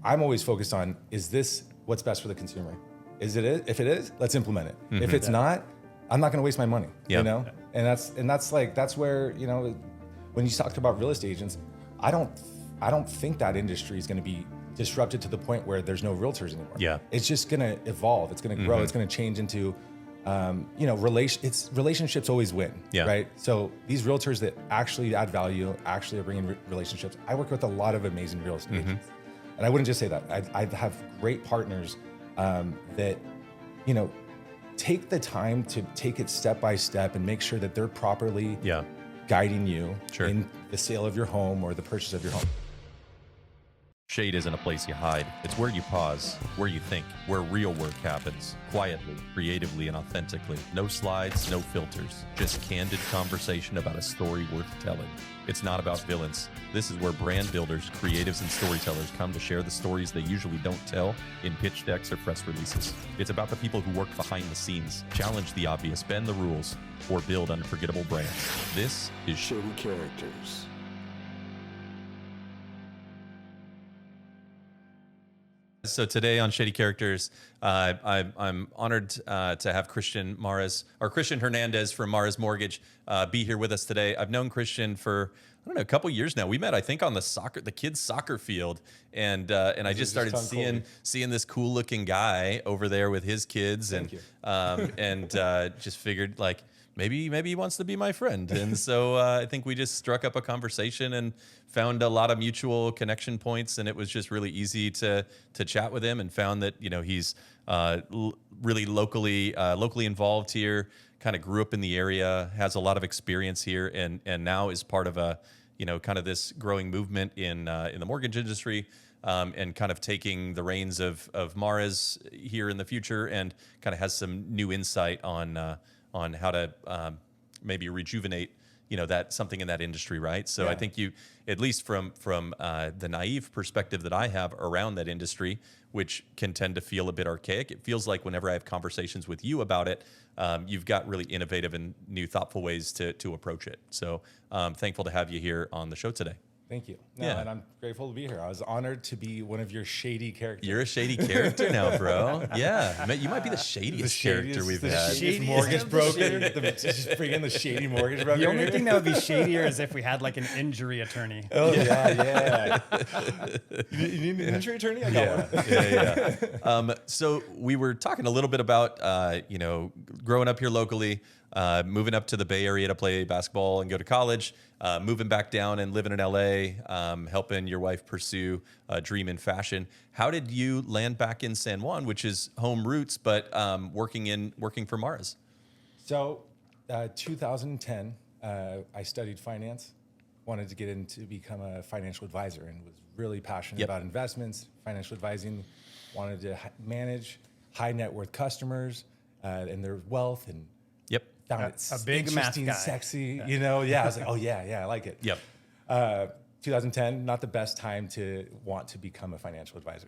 I'm always focused on, is this what's best for the consumer? If it is, let's implement it. If it's not, I'm not going to waste my money, you know? And that's where, you know, when you talk about real estate agents, I don't think that industry is going to be disrupted to the point where there's no realtors anymore. Yeah. It's just going to evolve. It's going to grow. It's going to change into, you know, relationships always win, right? So these realtors that actually add value, actually are bringing relationships. I work with a lot of amazing real estate agents. And I wouldn't just say that. I have great partners that, you know, take the time to take it step by step and make sure that they're properly guiding you in the sale of your home or the purchase of your home. Shade isn't a place you hide. It's where you pause, where you think, where real work happens. Quietly, creatively, and authentically. No slides, no filters. Just candid conversation about a story worth telling. It's not about villains. This is where brand builders, creatives, and storytellers come to share the stories they usually don't tell in pitch decks or press releases. It's about the people who work behind the scenes, challenge the obvious, bend the rules, or build unforgettable brands. This is Shady Characters. So today on Shady Characters, I'm honored to have Christian Hernandez from Mares Mortgage be here with us today. I've known Christian for, I don't know, a couple years now. We met, I think, on the kids' soccer field, and I just started seeing this cool looking guy over there with his kids, and just figured like maybe he wants to be my friend, and so I think we just struck up a conversation and found a lot of mutual connection points, and it was just really easy to chat with him, and found that, you know, he's really locally involved here, kind of grew up in the area, has a lot of experience here, and now is part of a, you know, kind of this growing movement in the mortgage industry, and kind of taking the reins of Mares here in the future, and kind of has some new insight on how to maybe rejuvenate, you know, that something in that industry, right? So I think you, at least from the naive perspective that I have around that industry, which can tend to feel a bit archaic, it feels like whenever I have conversations with you about it, you've got really innovative and new, thoughtful ways to approach it. So thankful to have you here on the show today. Thank you. And I'm grateful to be here. I was honored to be one of your shady characters. You're a shady character now, bro. Yeah, you might be the shadiest character we've had. Shadiest mortgage broker. Just bring in the shady mortgage broker. The only thing that would be shadier is if we had like an injury attorney. Oh yeah. You need an injury attorney? I got one. So we were talking a little bit about you know, growing up here locally, moving up to the Bay Area to play basketball and go to college, moving back down and living in LA, helping your wife pursue a dream in fashion. How did you land back in San Juan, which is home roots, but working for Mares? So 2010, I studied finance, wanted to get into become a financial advisor, and was really passionate about investments, financial advising, wanted to manage high net worth customers and their wealth, and found it a big interesting, math guy. Sexy, you know. I was like, oh yeah, I like it. 2010, not the best time to want to become a financial advisor.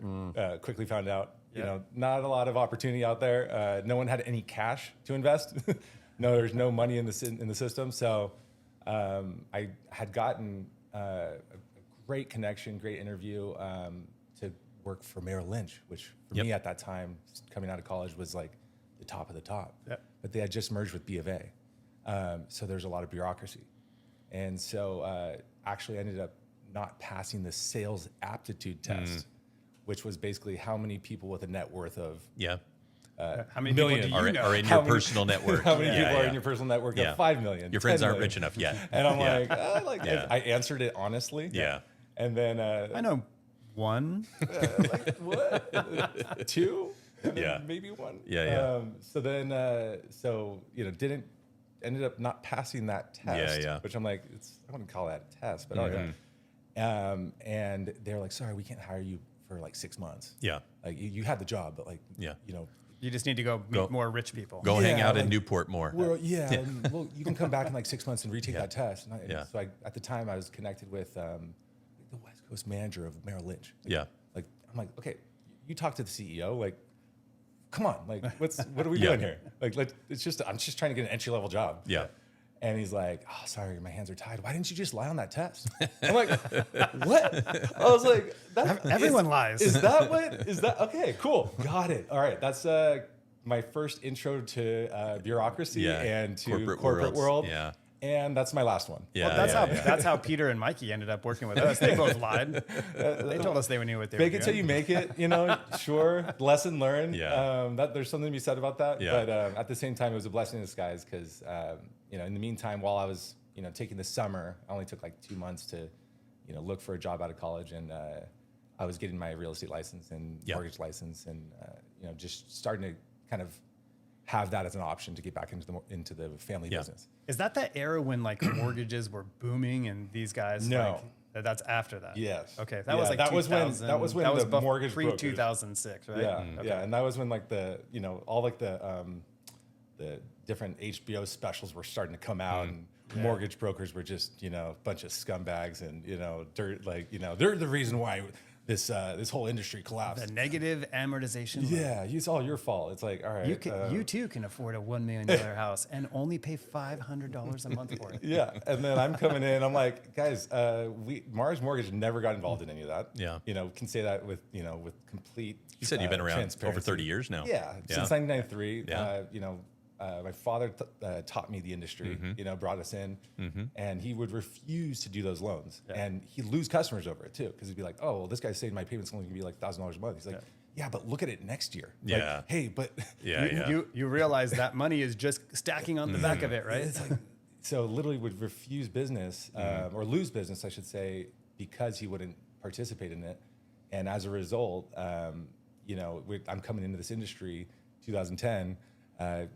Quickly found out, you know, not a lot of opportunity out there. No one had any cash to invest. No, there's no money in the system. So I had gotten a great connection, great interview to work for Merrill Lynch, which for me at that time, coming out of college, was like the top of the top. But they had just merged with B of A. So there's a lot of bureaucracy. And so actually ended up not passing the sales aptitude test, which was basically how many people with a net worth of how many people do you know? are in your personal network. How many people are in your personal network of 5 million? Your friends aren't million. rich enough yet. And I'm I answered it honestly. And then I know one. Like what? Two? Maybe one. So then, you know, ended up not passing that test, which I'm like, I wouldn't call that a test, but and they're like, sorry, we can't hire you for like 6 months. Like you had the job, but like, you know, you just need to go meet more rich people. Go hang out in Newport more. Well, you can come back in like 6 months and retake that test. And so at the time I was connected with the West Coast manager of Merrill Lynch. Like I'm like, okay, you talk to the CEO, like, come on, like what are we doing here? Like I'm just trying to get an entry level job. And he's like, oh, sorry, my hands are tied. Why didn't you just lie on that test? I'm like, what? I was like, Everyone lies. Is that okay, cool. Got it. All right. That's my first intro to bureaucracy and to corporate world. Yeah. And that's my last one. Yeah, well, that's how Peter and Mikey ended up working with us. They both lied. They told us they knew what they were doing. Fake it till you make it, sure. Lesson learned. Yeah. There's something to be said about that. Yeah. But at the same time, it was a blessing in disguise because, in the meantime, while I was, taking the summer, I only took like 2 months to, look for a job out of college. And I was getting my real estate license and mortgage license and, just starting to kind of have that as an option to get back into the family business. Is that the era when like mortgages were booming and these guys? No, that's after that. Yes. Okay, that was like that was when the mortgage pre 2006, right? Yeah, yeah, and that was when like the all like the different HBO specials were starting to come out, and mortgage brokers were just a bunch of scumbags and dirt, like they're the reason why this whole industry collapsed. The negative amortization. Yeah, it's all your fault. It's like, all right, you too can afford a $1 million house and only pay $500 a month for it. Yeah, and then I'm coming in. I'm like, guys, Mars Mortgage never got involved in any of that. Yeah, can say that with with complete. You said you've been around over 30 years now. Yeah, since 1993. Yeah. My father taught me the industry, brought us in, and he would refuse to do those loans. Yeah. And he'd lose customers over it too, because he'd be like, oh, well, this guy's saying my payment's only gonna be like $1,000 a month. He's like, yeah, but look at it next year. Yeah. Like, hey, but you realize that money is just stacking on the back of it, right? It's like, so literally would refuse business or lose business, I should say, because he wouldn't participate in it. And as a result, I'm coming into this industry 2010.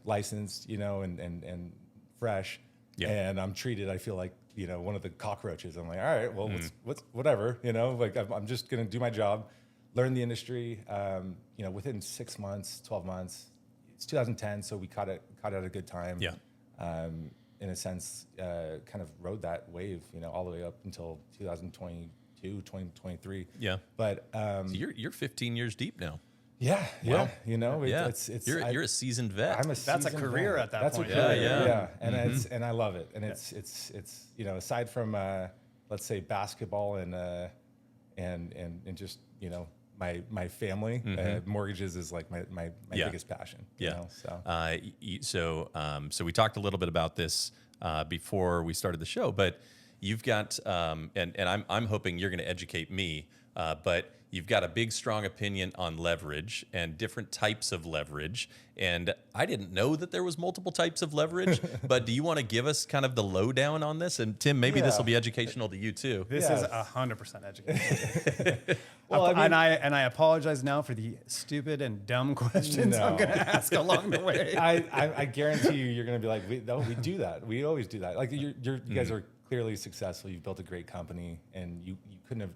Licensed, and fresh, and I'm treated, I feel like, one of the cockroaches. I'm like, all right, well, what's whatever, like I'm just gonna do my job, learn the industry. Within 6 months, 12 months, it's 2010, so we caught it at a good time. Yeah. In a sense, kind of rode that wave, all the way up until 2022, 2023. Yeah. But so you're 15 years deep now. Yeah, wow. It's you're a seasoned vet. That's a career vet. At that That's point. A career, yeah. And and I love it. And it's aside from let's say basketball and just my family, mortgages is like my biggest passion. So we talked a little bit about this before we started the show, but you've got and I'm hoping you're going to educate me, but you've got a big, strong opinion on leverage and different types of leverage. And I didn't know that there was multiple types of leverage, but do you want to give us kind of the lowdown on this? And Tim, maybe this will be educational to you too. This is 100% educational. Well, and I apologize now for the stupid and dumb questions I'm going to ask along the way. I guarantee you're going to be like, we do that. We always do that. Like you guys are clearly successful. You've built a great company, and you couldn't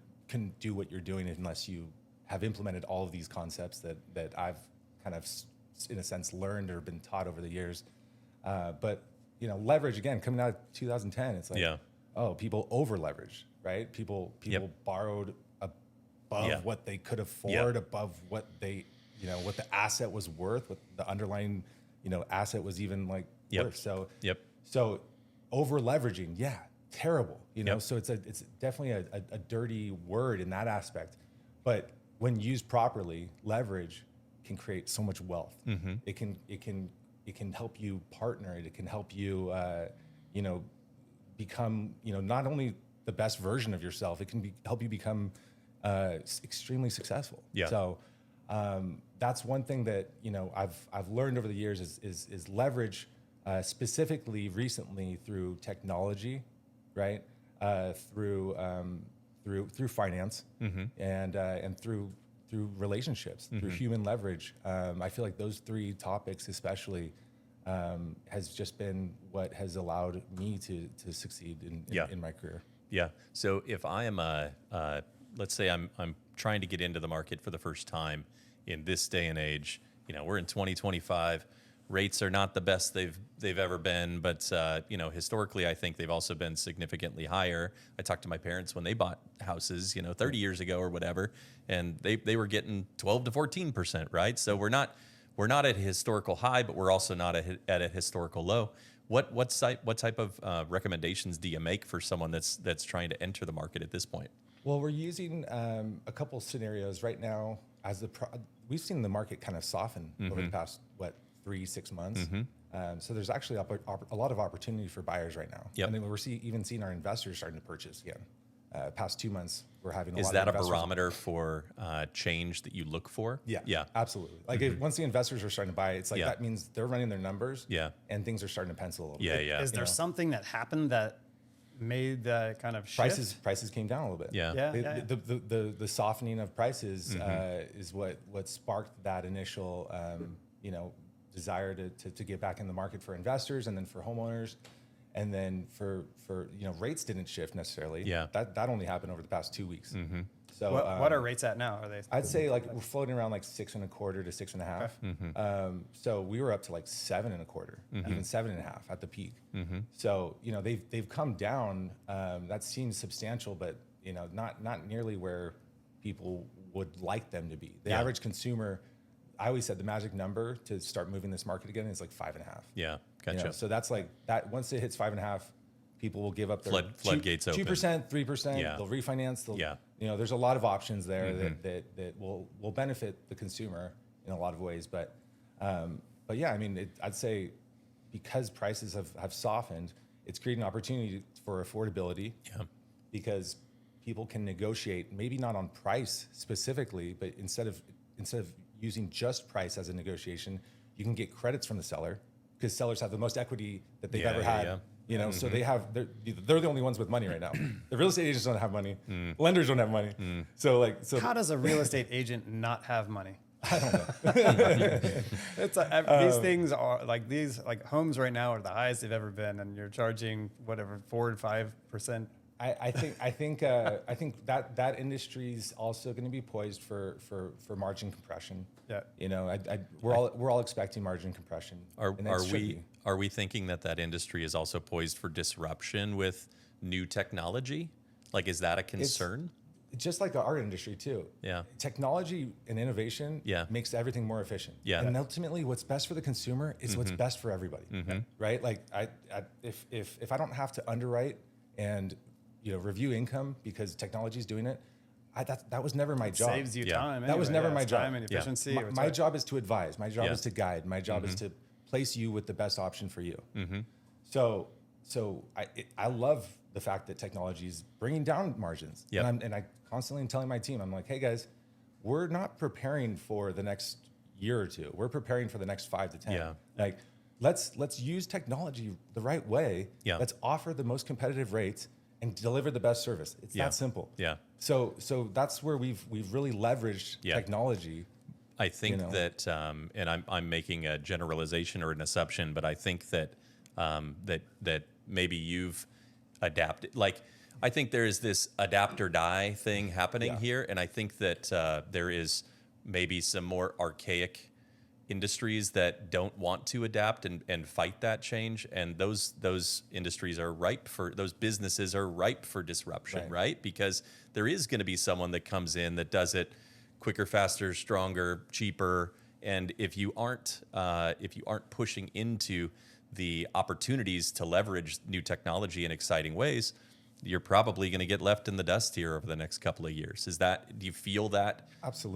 do what you're doing unless you have implemented all of these concepts that I've kind of, in a sense, learned or been taught over the years. But leverage, again, coming out of 2010, it's like, people over leveraged, right? People borrowed above what they could afford, above what they, what the asset was worth, what the underlying, asset was even like worth. So over leveraging, terrible, so it's definitely a dirty word in that aspect, but when used properly, leverage can create so much wealth. It can help you partner. It can help you become not only the best version of yourself, it can help you become extremely successful. So that's one thing that I've learned over the years is leverage, specifically recently through technology, right? Through finance, and through relationships, through human leverage. I feel like those three topics especially has just been what has allowed me to succeed in my career. Yeah. So if I am let's say I'm trying to get into the market for the first time in this day and age, we're in 2025. Rates are not the best they've ever been, but historically, I think they've also been significantly higher. I talked to my parents when they bought houses, 30 years ago or whatever, and they were getting 12 to 14%, right? So we're not at a historical high, but we're also not at a historical low. What type of recommendations do you make for someone that's trying to enter the market at this point? Well, we're using a couple scenarios right now as we've seen the market kind of soften over the past 3-6 months. So there's actually a lot of opportunity for buyers right now. Yep. And then we're even seeing our investors starting to purchase again. Past 2 months, we're having a lot Is of that a investors. barometer for change that you look for? Yeah, absolutely. Like once the investors are starting to buy, it's like that means they're running their numbers. And things are starting to pencil a little bit. Is there something that happened that made that kind of shift? Prices came down a little bit. The softening of prices is what sparked that initial desire to get back in the market for investors and then for homeowners. And then for rates didn't shift necessarily. That only happened over the past 2 weeks. So what are rates at now? Are they? I'd say like we're floating around like 6.25 to 6.5. So we were up to like 7.25, even 7.5 at the peak. So they've come down. That seems substantial, but not nearly where people would like them to be. The average consumer, I always said the magic number to start moving this market again is like 5.5. Yeah, gotcha. So that's like that. Once it hits 5.5, people will give up their floodgates open. 2%, 3%. They'll refinance. There's a lot of options there that will benefit the consumer in a lot of ways. But yeah, I mean, I'd say because prices have softened, it's creating an opportunity for affordability. Because people can negotiate, maybe not on price specifically, but instead of using just price as a negotiation, you can get credits from the seller because sellers have the most equity that they've ever had. So they're the only ones with money right now. The real estate agents don't have money. Lenders don't have money. So how does a real estate agent not have money? I don't know. These things are like homes right now are the highest they've ever been, and you're charging whatever 4 and 5%. I think that industry is also going to be poised for margin compression. We're all expecting margin compression. Are we thinking that industry is also poised for disruption with new technology? Like, is that a concern? It's just like the art industry too. Technology and innovation makes everything more efficient. And ultimately, what's best for the consumer is what's best for everybody. Right? Like if I don't have to underwrite and review income because technology is doing it, that was never my job. Saves you time. That was never my job. Time and efficiency. My job is to advise. My job is to guide. My job is to place you with the best option for you. So I love the fact that technology is bringing down margins. And I constantly am telling my team, I'm like, hey guys, we're not preparing for the next year or two. We're preparing for the next 5 to 10. Like let's use technology the right way. Let's offer the most competitive rates and deliver the best service. It's that simple. So that's where we've really leveraged technology. I think that, and I'm making a generalization or an assumption, but I think that that maybe you've adapted. Like, I think there is this adapt or die thing happening here, and I think that there is maybe some more archaic industries that don't want to adapt and fight that change, and those industries are ripe for, those businesses are ripe for disruption, right? Because there is going to be someone that comes in that does it quicker, faster, stronger, cheaper, and if you aren't pushing into the opportunities to leverage new technology in exciting ways, you're probably going to get left in the dust here over the next couple of years. Do you feel that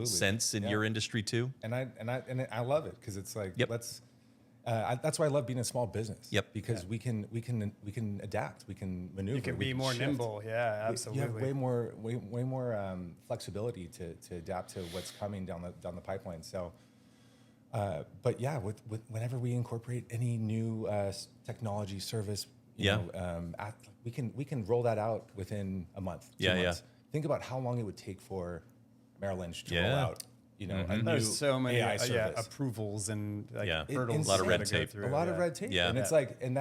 sense in your industry too? And I love it because it's like that's why I love being a small business. Because we can adapt, we can maneuver. You can be more nimble. Yeah, absolutely. You have way more flexibility to adapt to what's coming down the pipeline. So, but yeah, with whenever we incorporate any new technology service, we can roll that out within a month, 2 months. Think about how long it would take for Merrill Lynch to roll out. There's so many AI service. approvals and A hurdles. lot of red tape. A lot of red tape. And it's like, and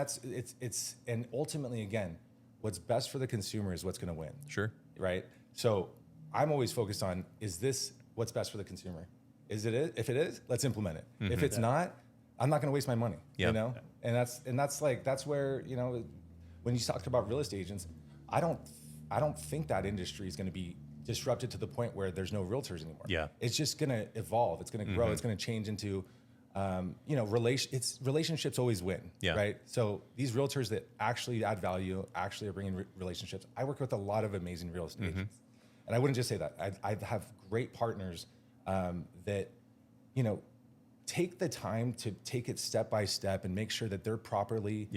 and ultimately, again, what's best for the consumer is what's going to win. Sure. Right. So I'm always focused on, is this what's best for the consumer? Is it? If it is, let's implement it. If it's not, I'm not going to waste my money. And that's where, when you talk about real estate agents, I don't think that industry is going to be disrupted to the point where there's no realtors anymore. It's just going to evolve. It's going to grow. It's going to change into relationships always win, right? So these realtors that actually add value, actually are bringing relationships. I work with a lot of amazing real estate agents. And I wouldn't just say that. I have great partners that, take the time to take it step by step and make sure that they're properly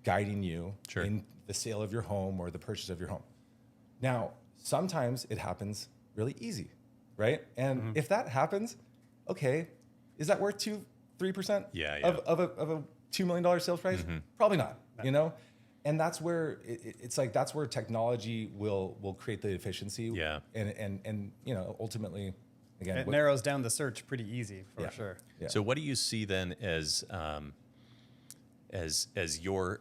guiding you in the sale of your home or the purchase of your home. Now, sometimes it happens really easy, right? And if that happens, okay, is that worth 3% of a $2 million sales price? Probably not, And that's where it's like, that's where technology will create the efficiency. And ultimately, again, it narrows down the search pretty easy for sure. Yeah. So what do you see then as your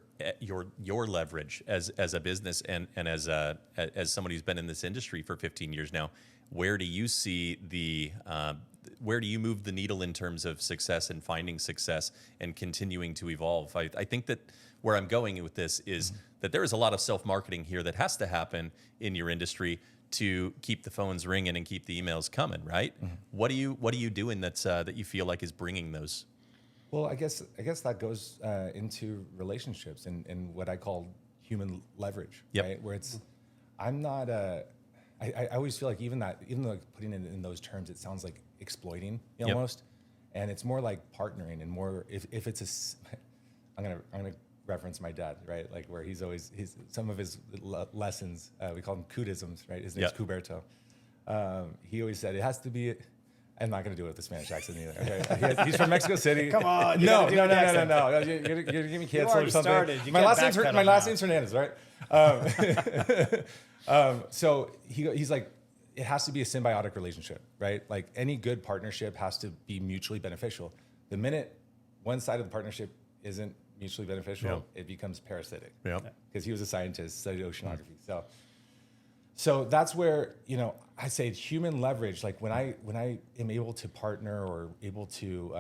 leverage as a business and as somebody who's been in this industry for 15 years now? Where do you see where do you move the needle in terms of success and finding success and continuing to evolve? I think that where I'm going with this is that there is a lot of self-marketing here that has to happen in your industry to keep the phones ringing and keep the emails coming, right? What are you doing that you feel like is bringing those? Well, I guess that goes into relationships and what I call human leverage, right? Where I'm not I always feel like even though putting it in those terms, it sounds like exploiting almost, and it's more like partnering and more if it's I'm gonna reference my dad, right? Like where he's some of his lessons, we call them Cudisms, right? His name's Cuberto. He always said it has to be. I'm not going to do it with the Spanish accent either. Okay? He's from Mexico City. Come on. No. You're going to give me canceled or something. My last name's Hernandez, right? So he's like, it has to be a symbiotic relationship, right? Like any good partnership has to be mutually beneficial. The minute one side of the partnership isn't mutually beneficial, it becomes parasitic. Because he was a scientist, studied oceanography. So that's where, I say human leverage, like when I am able to partner or able to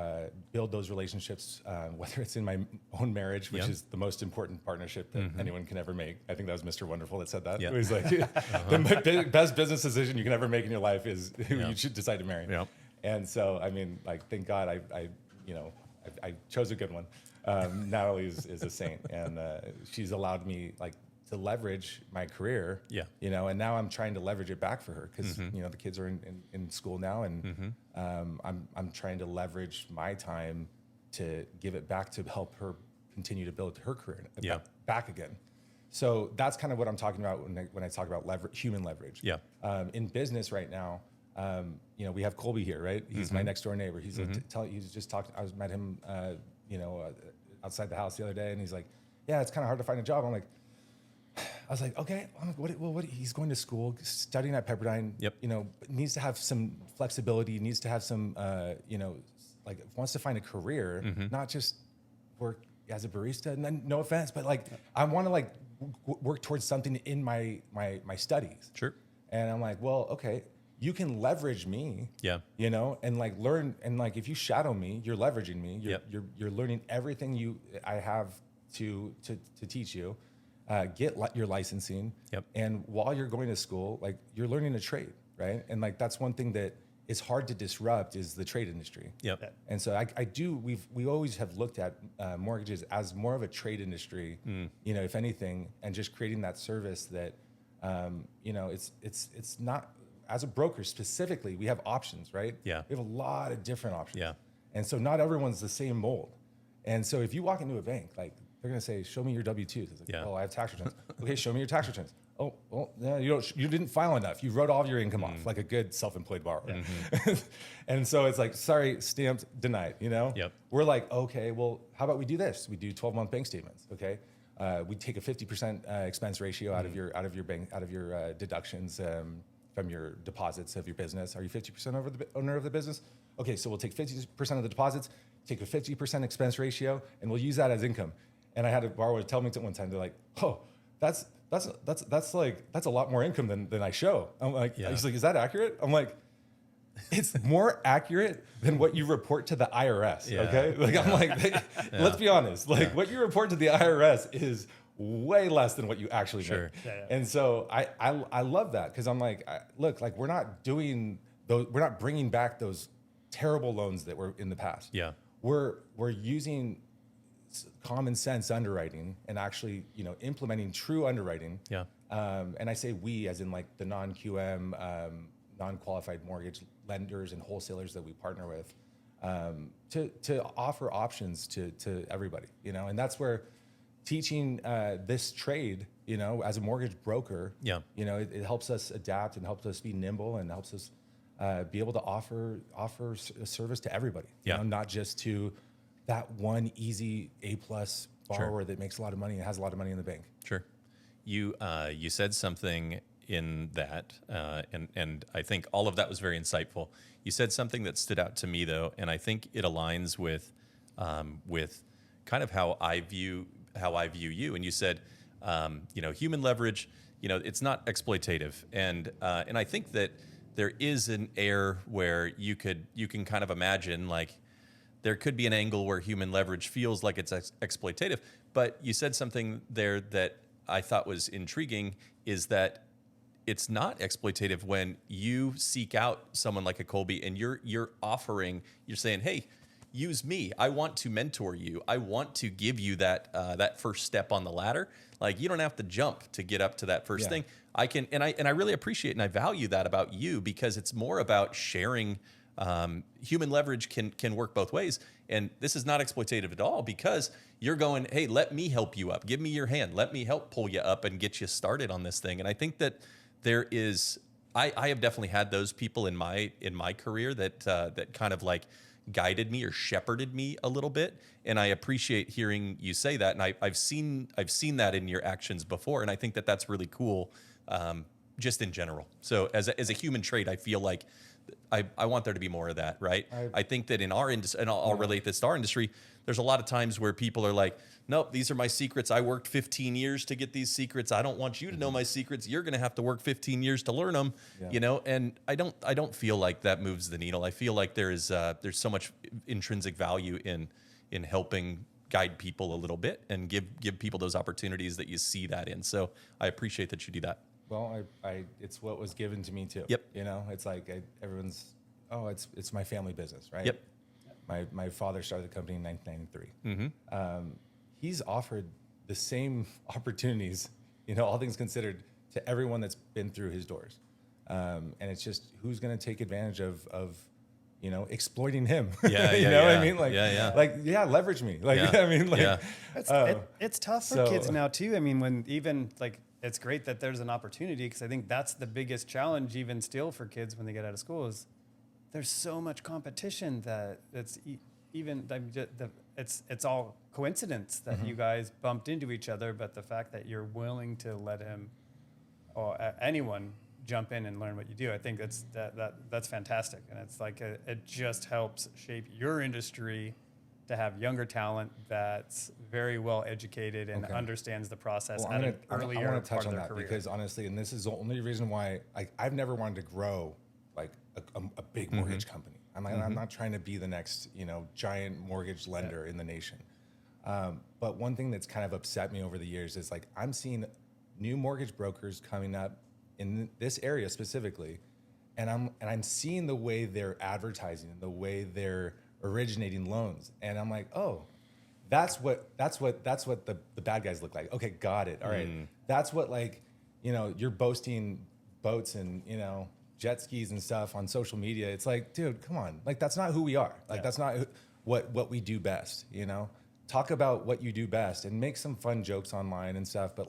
build those relationships, whether it's in my own marriage, which is the most important partnership that anyone can ever make. I think that was Mr. Wonderful that said that. It was like, the best business decision you can ever make in your life is who you should decide to marry. And so, I mean, like, thank God I chose a good one. Natalie is a saint, and she's allowed me to leverage my career, and now I'm trying to leverage it back for her because the kids are in school now, and I'm trying to leverage my time to give it back to help her continue to build her career back again. So that's kind of what I'm talking about when I talk about human leverage. In business right now, we have Colby here, right? He's my next door neighbor. He's just talking. I met him, outside the house the other day, and he's like, "Yeah, it's kind of hard to find a job." I'm like. I was like, okay, what? He's going to school, studying at Pepperdine. Needs to have some flexibility. Needs to have some, wants to find a career, not just work as a barista. And then, no offense, but I want to work towards something in my studies. Sure. And I'm like, well, okay, you can leverage me. And learn, and if you shadow me, you're leveraging me. You're learning everything I have to teach you. Get your licensing, and while you're going to school, you're learning a trade, right? And that's one thing that is hard to disrupt is the trade industry. And so we always have looked at mortgages as more of a trade industry, if anything, and just creating that service that, it's not, as a broker specifically, we have options, right? We have a lot of different options. And so not everyone's the same mold. And so if you walk into a bank, they're going to say, show me your W-2s. It's like, oh, I have tax returns. Okay, show me your tax returns. Oh, well, no, you didn't file enough. You wrote all of your income off like a good self-employed borrower. And so it's like, sorry, stamped, denied, We're like, okay, well, how about we do this? We do 12-month bank statements, okay? We take a 50% expense ratio out of your deductions from your deposits of your business. Are you 50% over the owner of the business? Okay, so we'll take 50% of the deposits, take a 50% expense ratio, and we'll use that as income. And I had a borrower tell me one time, they're like, oh, that's a lot more income than I show. I'm like, he's like, is that accurate? I'm like, it's more accurate than what you report to the IRS. Okay. I'm like, let's be honest. What you report to the IRS is way less than what you actually make. And so I love that. Cause I'm like, look, we're not bringing back those terrible loans that were in the past. we're using common sense underwriting and actually, implementing true underwriting. Yeah. And I say we as in like the non-QM, non-qualified mortgage lenders and wholesalers that we partner with, to offer options to everybody, and that's where teaching this trade, as a mortgage broker, it helps us adapt and helps us be nimble and helps us be able to offer a service to everybody, not just to that one easy A+ borrower that makes a lot of money and has a lot of money in the bank. Sure. You said something in that, and I think all of that was very insightful. You said something that stood out to me though, and I think it aligns with kind of how I view you. And you said, human leverage, it's not exploitative, and I think that there is an air where you can kind of imagine like there could be an angle where human leverage feels like it's exploitative. But you said something there that I thought was intriguing, is that it's not exploitative when you seek out someone like a Colby and you're saying, hey, use me. I want to mentor you. I want to give you that first step on the ladder. Like, you don't have to jump to get up to that first thing. I can, and I really appreciate and I value that about you, because it's more about sharing. Human leverage can work both ways. And this is not exploitative at all, because you're going, hey, let me help you up. Give me your hand. Let me help pull you up and get you started on this thing. And I think that there is, I have definitely had those people in my career that kind of like guided me or shepherded me a little bit. And I appreciate hearing you say that. And I've seen that in your actions before. And I think that that's really cool, just in general. So as a human trait, I feel like I want there to be more of that, right? I think that in our industry, and I'll relate this to our industry, there's a lot of times where people are like, nope, these are my secrets. I worked 15 years to get these secrets. I don't want you to know my secrets. You're going to have to work 15 years to learn them, and I don't feel like that moves the needle. I feel like there's so much intrinsic value in helping guide people a little bit and give people those opportunities that you see that in. So I appreciate that you do that. Well, it's what was given to me too. Yep. It's like it's my family business, right? Yep. My father started the company in 1993. He's offered the same opportunities, all things considered, to everyone that's been through his doors. And it's just who's going to take advantage of exploiting him. Yeah, you know what I mean? Leverage me. It's tough for kids now too. I mean, when even like, it's great that there's an opportunity, because I think that's the biggest challenge even still for kids when they get out of school, is there's so much competition that it's it's all coincidence that you guys bumped into each other, but the fact that you're willing to let him or anyone jump in and learn what you do, I think that's fantastic, and it's like it just helps shape your industry to have younger talent that's very well educated and understands the process at an earlier I want to touch part on of their that career. because honestly, and this is the only reason why I've never wanted to grow like a big mortgage company. I'm not trying to be the next giant mortgage lender in the nation. But one thing that's kind of upset me over the years is like I'm seeing new mortgage brokers coming up in this area specifically, and I'm seeing the way they're advertising and the way they're originating loans, and I'm like, oh, that's what the bad guys look like. Okay, got it. All right, that's what you're boasting boats and jet skis and stuff on social media. It's like, dude, come on, that's not who we are. That's not what we do best. Talk about what you do best and make some fun jokes online and stuff. But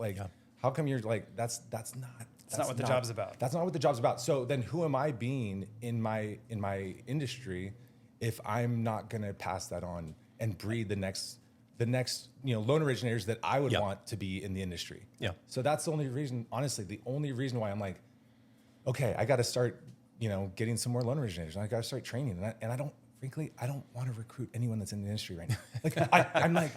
how come you're like that's not what the job's about. That's not what the job's about. So then who am I being in my industry if I'm not going to pass that on and breed the next loan originators that I would want to be in the industry? Yeah. So that's the only reason, honestly, the only reason why I'm like, okay, I got to start, getting some more loan originators. I got to start training. And I don't want to recruit anyone that's in the industry right now. I'm like,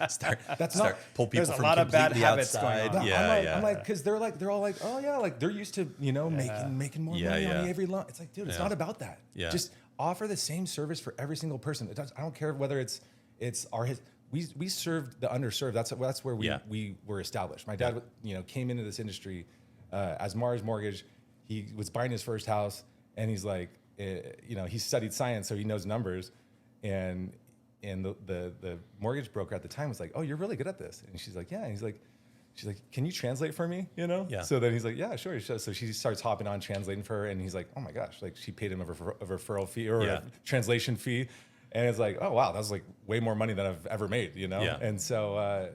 pull people there's from a lot of bad habits outside. going on. I'm like, because they're all like, oh yeah, they're used to, making more money on every loan. It's like, dude, it's not about that. Yeah. Just offer the same service for every single person. I don't care whether it's we served the underserved. That's where we were established. My dad, came into this industry as Mars Mortgage. He was buying his first house, and he's like, he studied science, so he knows numbers, and And the mortgage broker at the time was like, oh, you're really good at this. And she's like, yeah. And she's like, can you translate for me? You know? Yeah. So then he's like, yeah, sure. So she starts hopping on translating for her. And he's like, oh my gosh, like she paid him a referral fee or a translation fee. And it's like, oh, wow, that's like way more money than I've ever made, you know? Yeah. And so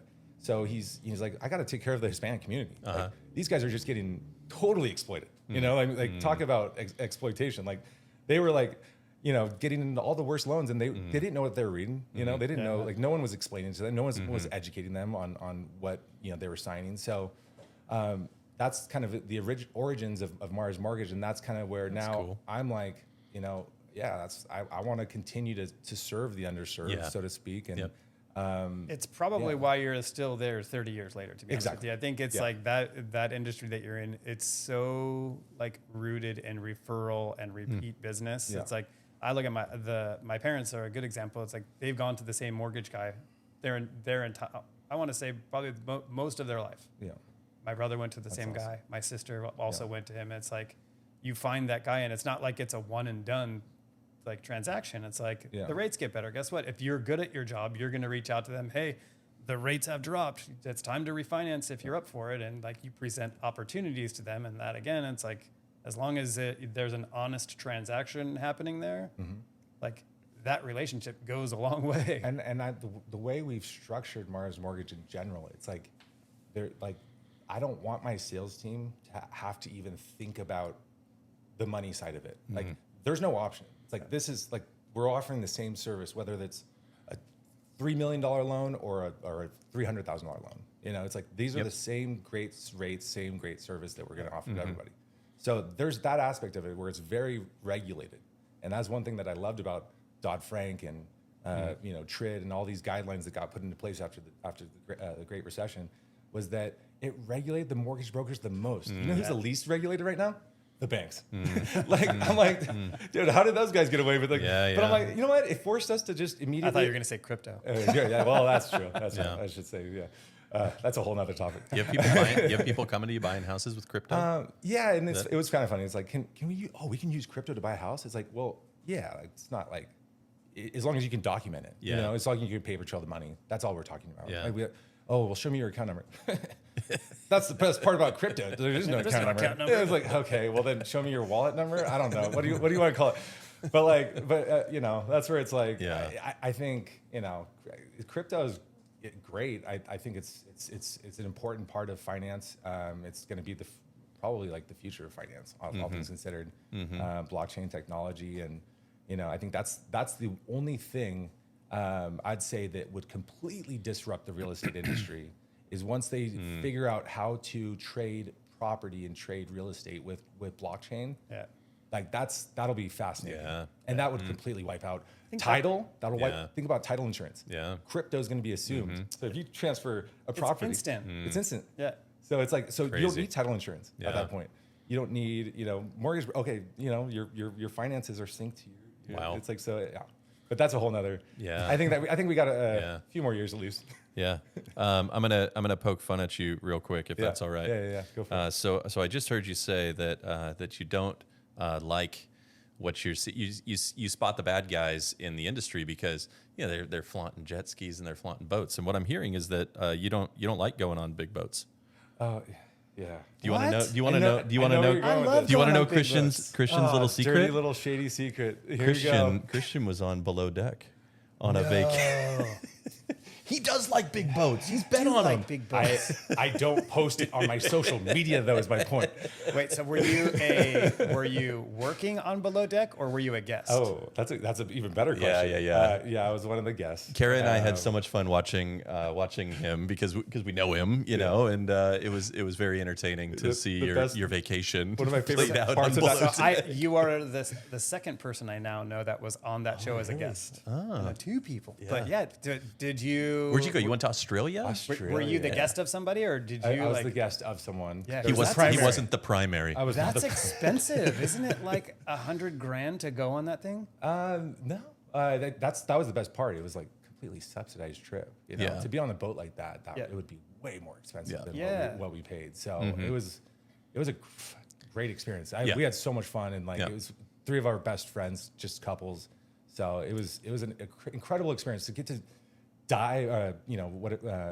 he's like, I got to take care of the Hispanic community. Like, these guys are just getting totally exploited. You know, like talk about exploitation. Like they were like, you know, getting into all the worst loans, and they didn't know what they were reading. You know, they didn't know. Like no one was explaining to them. No one was educating them on what they were signing. So that's kind of the origins of Mars Mortgage, and that's kind of where now cool. I'm like, I want to continue to serve the underserved, so to speak, and. It's probably why you're still there 30 years later, to be honest with you. I think it's like that industry that you're in, it's so like rooted in referral and repeat business. Yeah. It's like, I look at my parents are a good example. It's like they've gone to the same mortgage guy their entire, I want to say probably most of their life. Yeah. My brother went to the same guy. My sister also went to him. It's like, you find that guy, and it's not like it's a one and done like transaction. It's like the rates get better. Guess what? If you're good at your job, you're going to reach out to them. Hey, the rates have dropped. It's time to refinance if you're up for it. And like you present opportunities to them. And that again, it's like, as long as there's an honest transaction happening there, like that relationship goes a long way. And the way we've structured Mars Mortgage in general, it's like, I don't want my sales team to have to even think about the money side of it. Like there's no option. It's like, this is like, we're offering the same service, whether that's a $3 million loan or a $300,000 loan. You know, it's like, these are the same great rates, same great service that we're going to offer to everybody. So there's that aspect of it where it's very regulated. And that's one thing that I loved about Dodd-Frank and, TRID and all these guidelines that got put into place after the Great Recession, was that it regulated the mortgage brokers the most. You know who's the least regulated right now? The banks. I'm like, dude, how did those guys get away with it? But I'm like, you know what? It forced us to just immediately. I thought you were going to say crypto. Well, that's true. That's what I should say. Yeah. That's a whole nother topic. You have people coming to you buying houses with crypto? And it was kind of funny. It's like, can we can use crypto to buy a house? It's like, well, yeah, it's not like, as long as you can document it. You know, as long as you can paper trail the money. That's all we're talking about. Yeah. Like well, show me your account number. That's the best part about crypto. There is no account number. It was like, okay, well then show me your wallet number. I don't know. What do you want to call it? But that's where it's like, I think, crypto is great. I think it's an important part of finance. It's going to be probably like the future of finance, all things considered. Blockchain technology, and I think that's the only thing I'd say that would completely disrupt the real estate industry is once they figure out how to trade property and trade real estate with blockchain. Yeah. Like that'll be fascinating. Yeah. And that would completely wipe out title. That'll think about title insurance. Yeah. Crypto is going to be assumed. So if you transfer a property, it's instant. It's instant. Yeah. So it's like, you don't need title insurance at that point. You don't need, mortgage. Okay. Your finances are synced to your. Wow. It's like, so yeah. But that's a whole nother. Yeah. I think we got a few more years at least. Yeah. I'm gonna poke fun at you real quick if that's all right. Yeah. Go for it. So I just heard you say that you don't like what you spot the bad guys in the industry because they're flaunting jet skis and they're flaunting boats. And what I'm hearing is that you don't like going on big boats. Yeah. Do you want to know? Do you want to know? Do you want to know? Do you want to know Christian's little secret? Dirty little shady secret. Here Christian was on Below Deck on a vacation. He does like big boats. He's been on them. Big boats. I don't post it on my social media, though, is my point. Wait, so were you working on Below Deck or were you a guest? Oh, that's an even better question. Yeah, I was one of the guests. Kara and I had so much fun watching him because we know him, and it was very entertaining to see your vacation. One of my favorite parts of that. So you are the second person I now know that was on that show as a guest. Two people. Yeah. But did you? Where'd you go? You went to Australia? Were you the guest of somebody, or did you? I was the guest of someone. Yeah, he wasn't the primary. That's expensive, isn't it? Like $100,000 to go on that thing? No, that was the best part. It was like completely subsidized trip. To be on a boat like that, it would be way more expensive than what we paid. So it was a great experience. We had so much fun, and it was 3 of our best friends, just couples. lifestyle. It was an incredible experience to get to dive,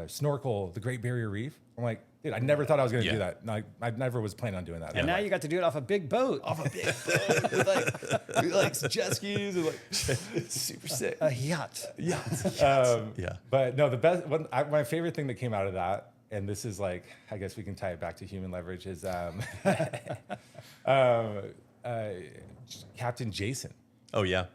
snorkel the Great Barrier Reef. I'm like, dude, I never thought I was going to do that. Like, I never was planning on doing that. And now you got to do it off a big boat. Off a big boat with like jet skis and like it's super sick. A yacht. But no, the best one, my favorite thing that came out of that, and this is like, I guess we can tie it back to human leverage, is Captain Jason. Oh yeah.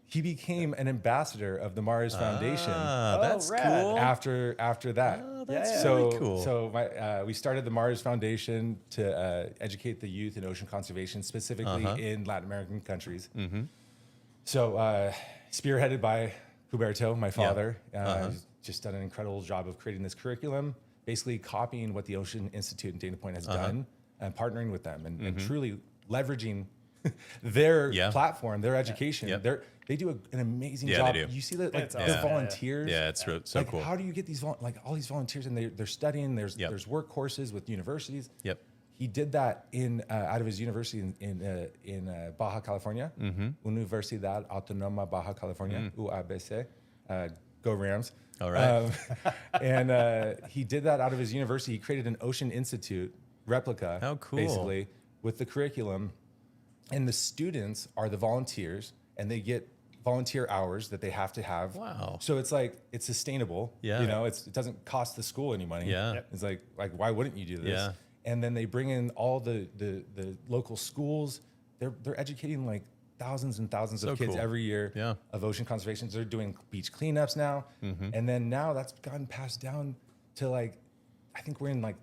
He became an ambassador of the Mars Foundation. That's rad. cool. After that. That's so really cool. So we started the Mars Foundation to educate the youth in ocean conservation, specifically in Latin American countries. So spearheaded by Huberto, my father, he's just done an incredible job of creating this curriculum, basically copying what the Ocean Institute in Dana Point has done and partnering with them and truly leveraging their platform, their education. They do an amazing job. They do. You see that, like Awesome. the volunteers. Yeah, it's so like, cool. how do you get these all these volunteers and they're studying? There's work courses with universities. He did that out of his university in Baja California, Universidad Autónoma Baja California, UABC. Go Rams! All right. And he did that out of his university. He created an Ocean Institute replica. How cool. Basically, with the curriculum, and the students are the volunteers, and they get volunteer hours that they have to have. Wow. So it's like, it's sustainable. Yeah. You know, it doesn't cost the school any money. Yeah. It's like why wouldn't you do this? Yeah. And then they bring in all the local schools. They're educating like thousands and thousands of kids every year of ocean conservation. They're doing beach cleanups now. And then now that's gotten passed down to like, I think we're in like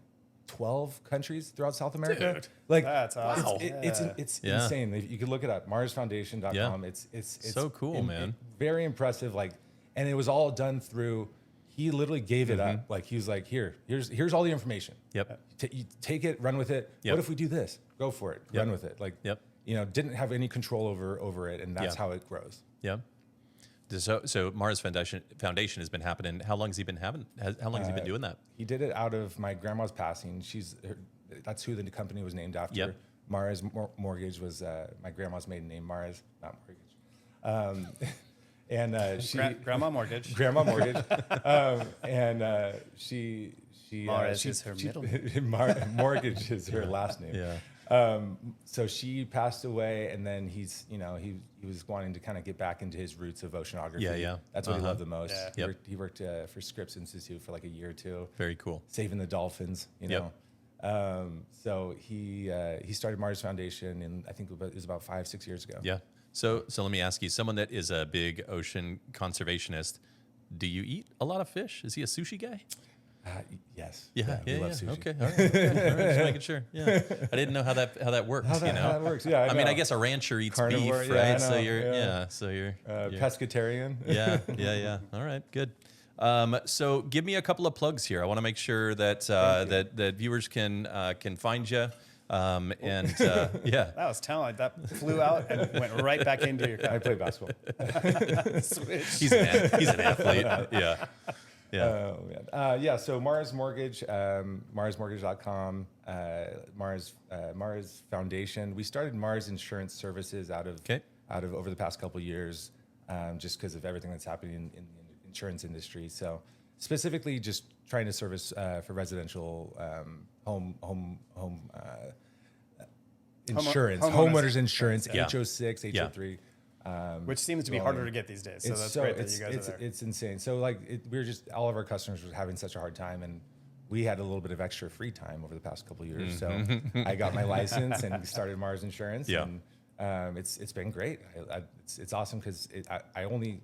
12 countries throughout South America. Dude, like that's awesome. It's insane. You can look it up, marsfoundation.com. It's so cool, man. Very impressive. Like, and it was all done through, he literally gave it up. Like he was like, here's all the information. You take it, run with it. What if we do this? Go for it. Run with it. Like, you know, didn't have any control over it. And that's how it grows. So Mars Foundation has been happening. How long has he been doing that? He did it out of my grandma's passing. That's who the company was named after. Mars Mortgage was my grandma's maiden name. Mars, not mortgage. And Grandma Mortgage. Grandma Mortgage. And she Mars is her middle name. Mortgage is her last name. So she passed away, and then he was wanting to kind of get back into his roots of oceanography. That's what he loved the most. He worked for Scripps Institute for like a year or two. Very cool. Saving the dolphins, you know. So he started Mars Foundation, and I think it was about 5-6 years ago. So let me ask you, someone that is a big ocean conservationist, do you eat a lot of fish? Is he a sushi guy? Yes. We love sushi. Okay. All right. Just making sure. I didn't know how that works. How that works. I mean, I guess a rancher eats Carnivore, beef, right? So you're pescatarian. All right. Good. So give me a couple of plugs here. I want to make sure that that viewers can find you. That was talent. That flew out and went right back into your car. I play basketball. He's an athlete. So Mars Mortgage, marsmortgage.com, Mars Foundation. We started Mars Insurance Services out of over the past couple of years, just because of everything that's happening in the insurance industry. So specifically, just trying to service for residential home insurance, homeowners insurance, HO6, HO3. Which seems to be harder to get these days. So that's great that you guys are there. It's insane. So all of our customers were having such a hard time, and we had a little bit of extra free time over the past couple of years. So I got my license and started Mars Insurance. And it's been great. It's awesome because I only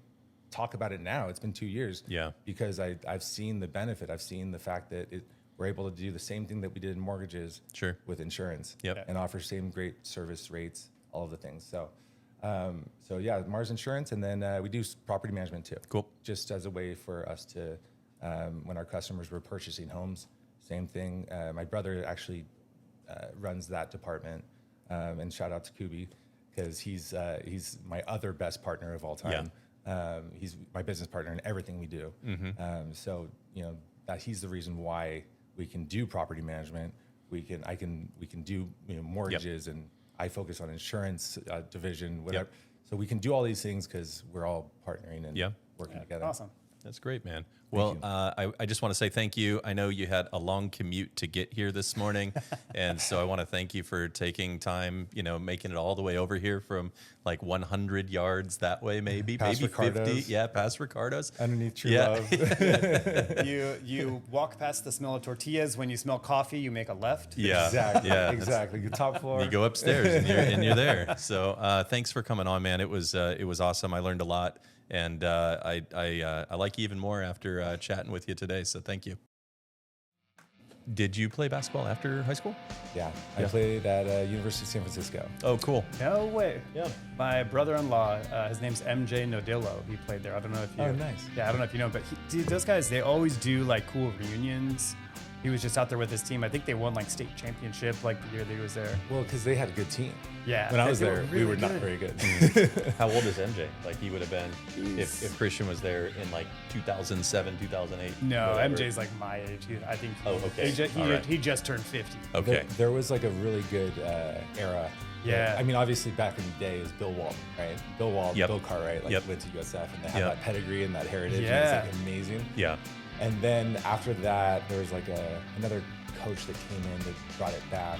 talk about it now. It's been 2 years. Because I've seen the benefit. I've seen the fact that we're able to do the same thing that we did in mortgages with insurance and offer same great service rates, all of the things. So Mars Insurance, and then we do property management too. Cool. Just as a way for us to, when our customers were purchasing homes, same thing. My brother actually runs that department, and shout out to Kubi because he's my other best partner of all time. He's my business partner in everything we do. So that he's the reason why we can do property management. We can do mortgages and I focus on insurance division, whatever. So we can do all these things because we're all partnering and working together. Awesome. That's great, man. Well, I just want to say thank you. I know you had a long commute to get here this morning. And so I want to thank you for taking time, making it all the way over here from like 100 yards that way, maybe Ricardo's. 50. Yeah, past Ricardo's. Underneath True Love. You walk past the smell of tortillas. When you smell coffee, you make a left. Yeah. Exactly. Yeah. Exactly. The top floor. You go upstairs and you're there. So thanks for coming on, man. It was awesome. I learned a lot. And I like you even more after chatting with you today. So thank you. Did you play basketball after high school? Yeah. I played at University of San Francisco. Oh, cool. No way. Yeah. My brother-in-law, his name's MJ Nodillo. He played there. I don't know if you. Oh, nice. Yeah, I don't know if you know, but dude, those guys, they always do like cool reunions. He was just out there with his team. I think they won like state championship like the year that he was there. Well, because they had a good team. Yeah. When I was they there, we really were not good. very good. How old is MJ? Like he would have been if Christian was there in like 2007, 2008. No, whatever. MJ's like my age. I think. Oh, okay. He just turned 50. Okay. There was like a really good era. Yeah. I mean, obviously back in the day it was Bill Walton, right? Bill Walton, Yep. Bill Cartwright, went to USF and they had that pedigree and that heritage. Yeah. And it was like amazing. Yeah. And then after that, there was like another coach that came in that brought it back.